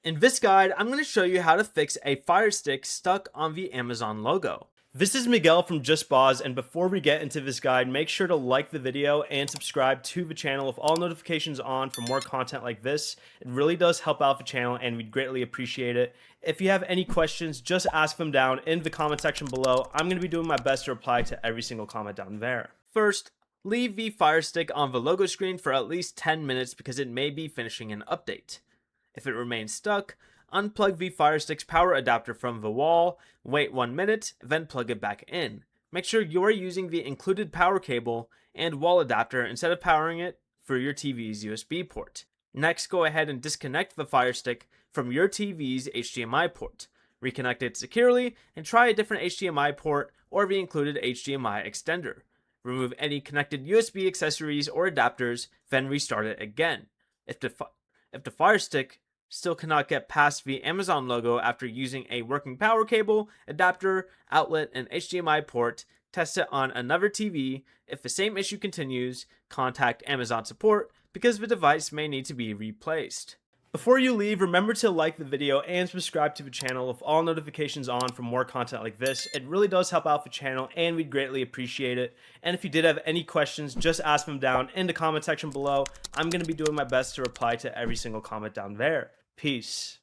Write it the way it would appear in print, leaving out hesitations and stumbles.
In this guide, I'm going to show you how to fix a Firestick stuck on the Amazon logo. This is Miguel from Just Boz, and before we get into this guide, make sure to like the video and subscribe to the channel with all notifications on for more content like this. It really does help out the channel and we'd greatly appreciate it. If you have any questions, just ask them down in the comment section below. I'm going to be doing my best to reply to every single comment down there. First, leave the Firestick on the logo screen for at least 10 minutes because it may be finishing an update. If it remains stuck, unplug the Firestick's power adapter from the wall, wait 1 minute, then plug it back in. Make sure you are using the included power cable and wall adapter instead of powering it through your TV's USB port. Next, go ahead and disconnect the Firestick from your TV's HDMI port. Reconnect it securely and try a different HDMI port or the included HDMI extender. Remove any connected USB accessories or adapters, then restart it again. If the Firestick still cannot get past the Amazon logo after using a working power cable, adapter, outlet, and HDMI port, test it on another TV. If the same issue continues, contact Amazon support because the device may need to be replaced. Before you leave, remember to like the video and subscribe to the channel with all notifications on for more content like this. It really does help out the channel and we'd greatly appreciate it. And if you did have any questions, just ask them down in the comment section below. I'm going to be doing my best to reply to every single comment down there. Peace.